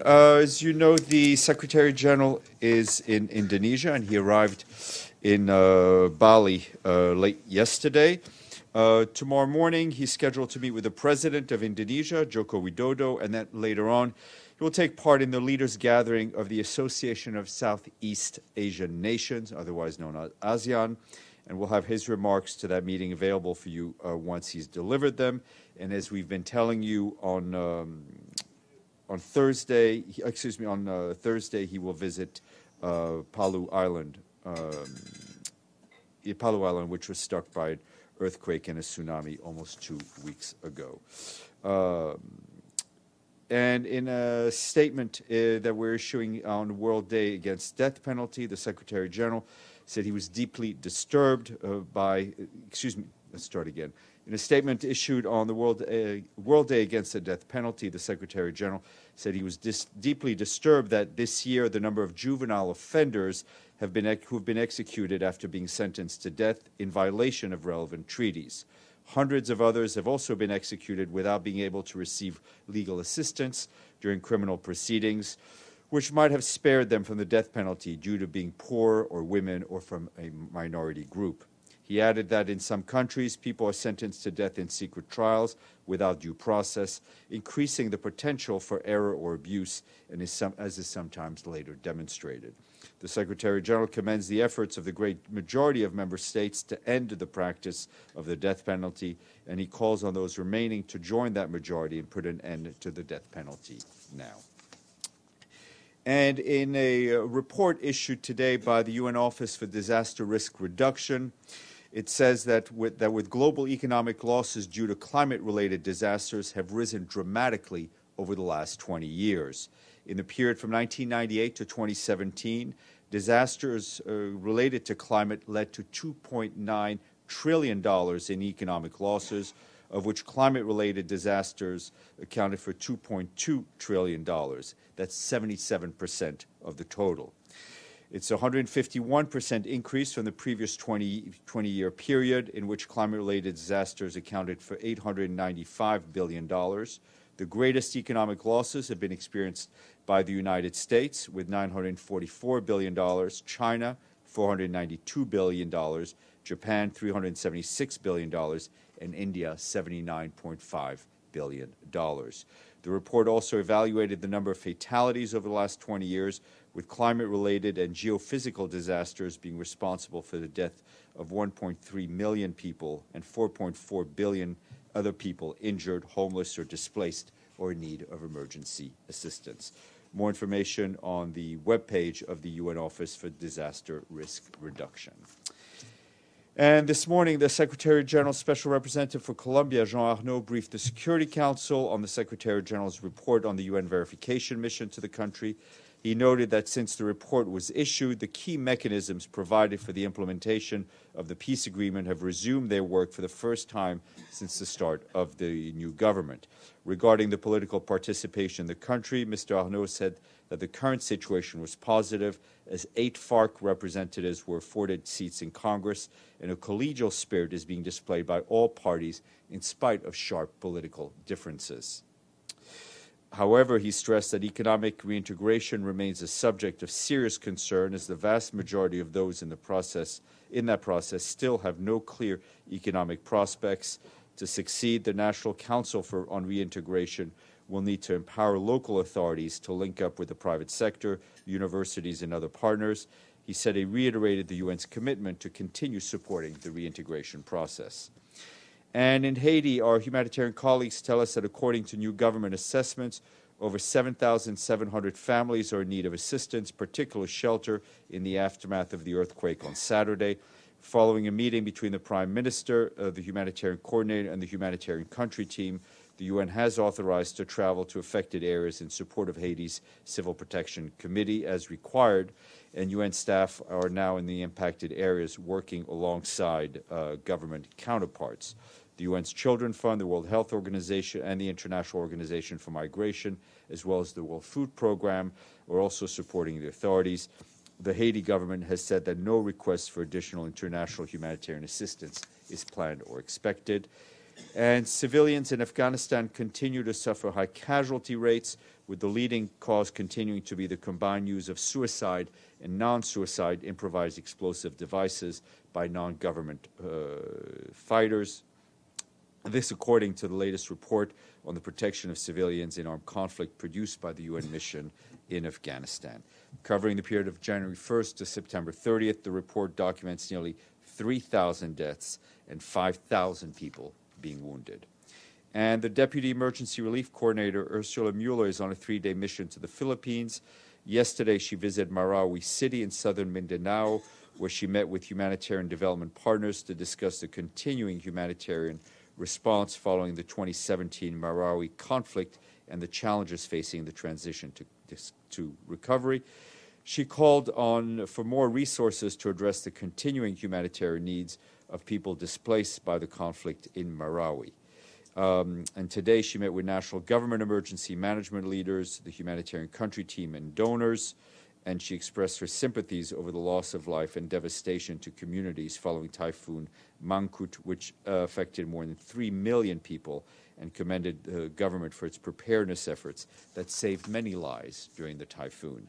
As you know, the Secretary General is in Indonesia, and he arrived in Bali late yesterday. Tomorrow morning, he's scheduled to meet with the President of Indonesia, Joko Widodo, and then later on, he will take part in the leaders' gathering of the Association of Southeast Asian Nations, otherwise known as ASEAN, and we'll have his remarks to that meeting available for you once he's delivered them. And as we've been telling you on Thursday, Thursday he will visit Palu Island, which was struck by an earthquake and a tsunami almost 2 weeks ago. And in a statement that we're issuing on World Day Against Death Penalty, the Secretary General said he was deeply disturbed let's start again. In a statement issued on the World Day Against the Death Penalty, the Secretary General said he was deeply disturbed that this year the number of juvenile offenders who have been executed after being sentenced to death in violation of relevant treaties. Hundreds of others have also been executed without being able to receive legal assistance during criminal proceedings, which might have spared them from the death penalty due to being poor or women or from a minority group. He added that in some countries, people are sentenced to death in secret trials without due process, increasing the potential for error or abuse, and as is sometimes later demonstrated. The Secretary General commends the efforts of the great majority of member states to end the practice of the death penalty, and he calls on those remaining to join that majority and put an end to the death penalty now. And in a report issued today by the UN Office for Disaster Risk Reduction, it says that with global economic losses due to climate-related disasters have risen dramatically over the last 20 years. In the period from 1998 to 2017, disasters related to climate led to $2.9 trillion in economic losses, of which climate-related disasters accounted for $2.2 trillion. That's 77% of the total. It's a 151% increase from the previous 20-year period in which climate-related disasters accounted for $895 billion. The greatest economic losses have been experienced by the United States with $944 billion, China $492 billion, Japan $376 billion, and India $79.5 billion. The report also evaluated the number of fatalities over the last 20 years, with climate-related and geophysical disasters being responsible for the death of 1.3 million people and 4.4 billion other people injured, homeless, or displaced, or in need of emergency assistance. More information on the webpage of the UN Office for Disaster Risk Reduction. And this morning, the Secretary General's Special Representative for Colombia, Jean Arnaud, briefed the Security Council on the Secretary General's report on the UN verification mission to the country. He noted that since the report was issued, the key mechanisms provided for the implementation of the peace agreement have resumed their work for the first time since the start of the new government. Regarding the political participation in the country, Mr. Arnaud said that the current situation was positive, as 8 FARC representatives were afforded seats in Congress, and a collegial spirit is being displayed by all parties in spite of sharp political differences. However, he stressed that economic reintegration remains a subject of serious concern, as the vast majority of those in that process still have no clear economic prospects. To succeed, the National Council on Reintegration will need to empower local authorities to link up with the private sector, universities, and other partners. He said he reiterated the UN's commitment to continue supporting the reintegration process. And in Haiti, our humanitarian colleagues tell us that according to new government assessments, over 7,700 families are in need of assistance, particularly shelter, in the aftermath of the earthquake on Saturday. Following a meeting between the Prime Minister, the humanitarian coordinator, and the humanitarian country team, the UN has authorized to travel to affected areas in support of Haiti's Civil Protection Committee as required, and UN staff are now in the impacted areas working alongside government counterparts. The UN's Children's Fund, the World Health Organization, and the International Organization for Migration, as well as the World Food Program, are also supporting the authorities. The Haiti government has said that no request for additional international humanitarian assistance is planned or expected. And civilians in Afghanistan continue to suffer high casualty rates, with the leading cause continuing to be the combined use of suicide and non-suicide improvised explosive devices by non-government fighters. This according to the latest report on the protection of civilians in armed conflict produced by the UN mission in Afghanistan. Covering the period of January 1st to September 30th, the report documents nearly 3,000 deaths and 5,000 people being wounded. And the Deputy Emergency Relief Coordinator, Ursula Mueller, is on a 3-day mission to the Philippines. Yesterday, she visited Marawi City in southern Mindanao, where she met with humanitarian development partners to discuss the continuing humanitarian response following the 2017 Marawi conflict and the challenges facing the transition to recovery. She called on for more resources to address the continuing humanitarian needs of people displaced by the conflict in Marawi. And today she met with national government emergency management leaders, the humanitarian country team, and donors, and she expressed her sympathies over the loss of life and devastation to communities following Typhoon Mangkhut, which affected more than 3 million people, and commended the government for its preparedness efforts that saved many lives during the typhoon.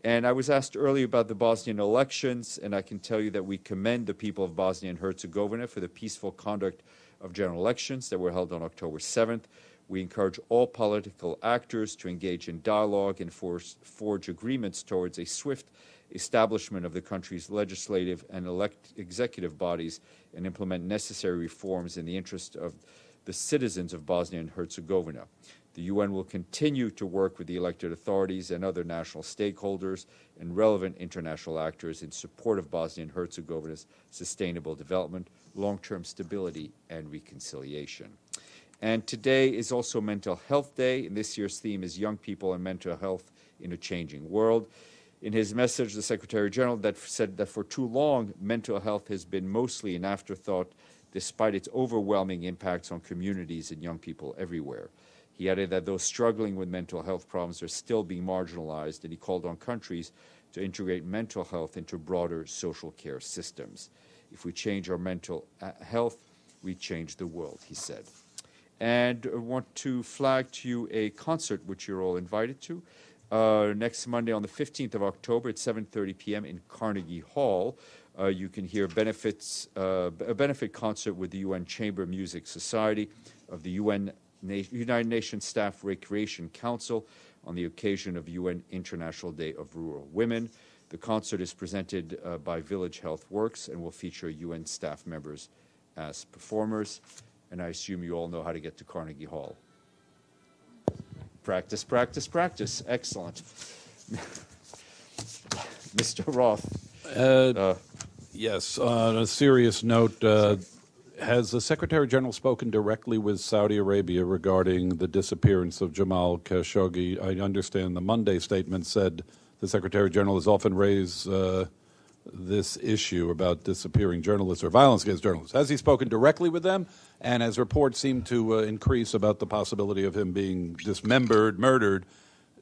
And I was asked earlier about the Bosnian elections, and I can tell you that we commend the people of Bosnia and Herzegovina for the peaceful conduct of general elections that were held on October 7th. We encourage all political actors to engage in dialogue and forge agreements towards a swift establishment of the country's legislative and executive bodies and implement necessary reforms in the interest of the citizens of Bosnia and Herzegovina. The UN will continue to work with the elected authorities and other national stakeholders and relevant international actors in support of Bosnia and Herzegovina's sustainable development, long-term stability, and reconciliation. And today is also Mental Health Day, and this year's theme is Young People and Mental Health in a Changing World. In his message, the Secretary General said that for too long, mental health has been mostly an afterthought, despite its overwhelming impacts on communities and young people everywhere. He added that those struggling with mental health problems are still being marginalized, and he called on countries to integrate mental health into broader social care systems. If we change our mental health, we change the world, he said. And I want to flag to you a concert which you're all invited to. Next Monday on the 15th of October at 7:30 p.m. in Carnegie Hall. You can hear a benefit concert with the UN Chamber Music Society of the United Nations Staff Recreation Council on the occasion of UN International Day of Rural Women. The concert is presented by Village Health Works and will feature UN staff members as performers. And I assume you all know how to get to Carnegie Hall. Practice, practice, practice. Excellent. Mr. Roth. Yes, on a serious note, has the Secretary General spoken directly with Saudi Arabia regarding the disappearance of Jamal Khashoggi? I understand the Monday statement said the Secretary General has often raised this issue about disappearing journalists or violence against journalists. Has he spoken directly with them? And as reports seem to increase about the possibility of him being dismembered, murdered,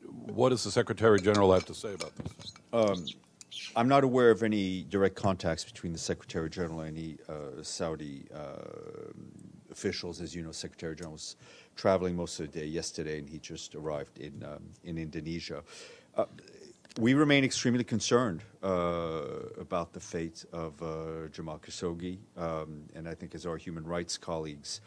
what does the Secretary General have to say about this? I'm not aware of any direct contacts between the Secretary General and any Saudi officials. As you know, Secretary General was traveling most of the day yesterday, and he just arrived in Indonesia. We remain extremely concerned about the fate of Jamal Khashoggi, and I think as our human rights colleagues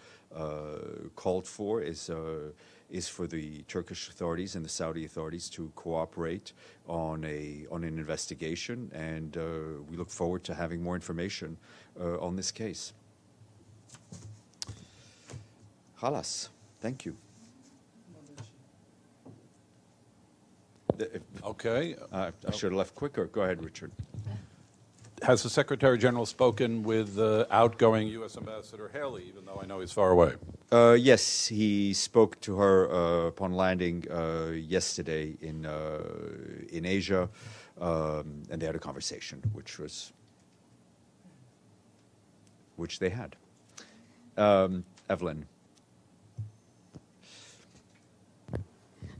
called for is for the Turkish authorities and the Saudi authorities to cooperate on an investigation, and we look forward to having more information on this case. Halas, thank you. Okay. I should have left quicker. Go ahead, Richard. Has the Secretary General spoken with outgoing U.S. Ambassador Haley, even though I know he's far away? Yes, he spoke to her upon landing yesterday in Asia, and they had a conversation, which they had. Evelyn.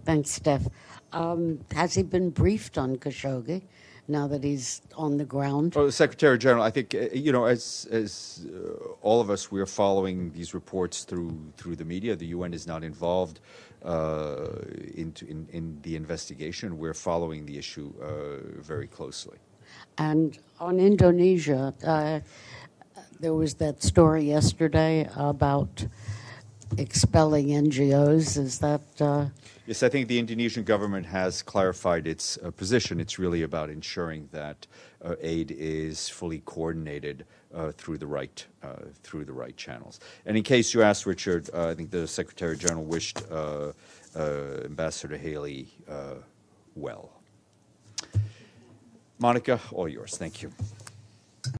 Thanks, Steph. Has he been briefed on Khashoggi? now that he's on the ground? Well, the Secretary General, I think, as all of us, we are following these reports through the media. The UN is not involved in the investigation. We're following the issue very closely. And on Indonesia, there was that story yesterday about expelling NGOs. Is that... Yes, I think the Indonesian government has clarified its position. It's really about ensuring that aid is fully coordinated through the right channels. And in case you asked, Richard, I think the Secretary General wished Ambassador Haley well. Monica, all yours. Thank you.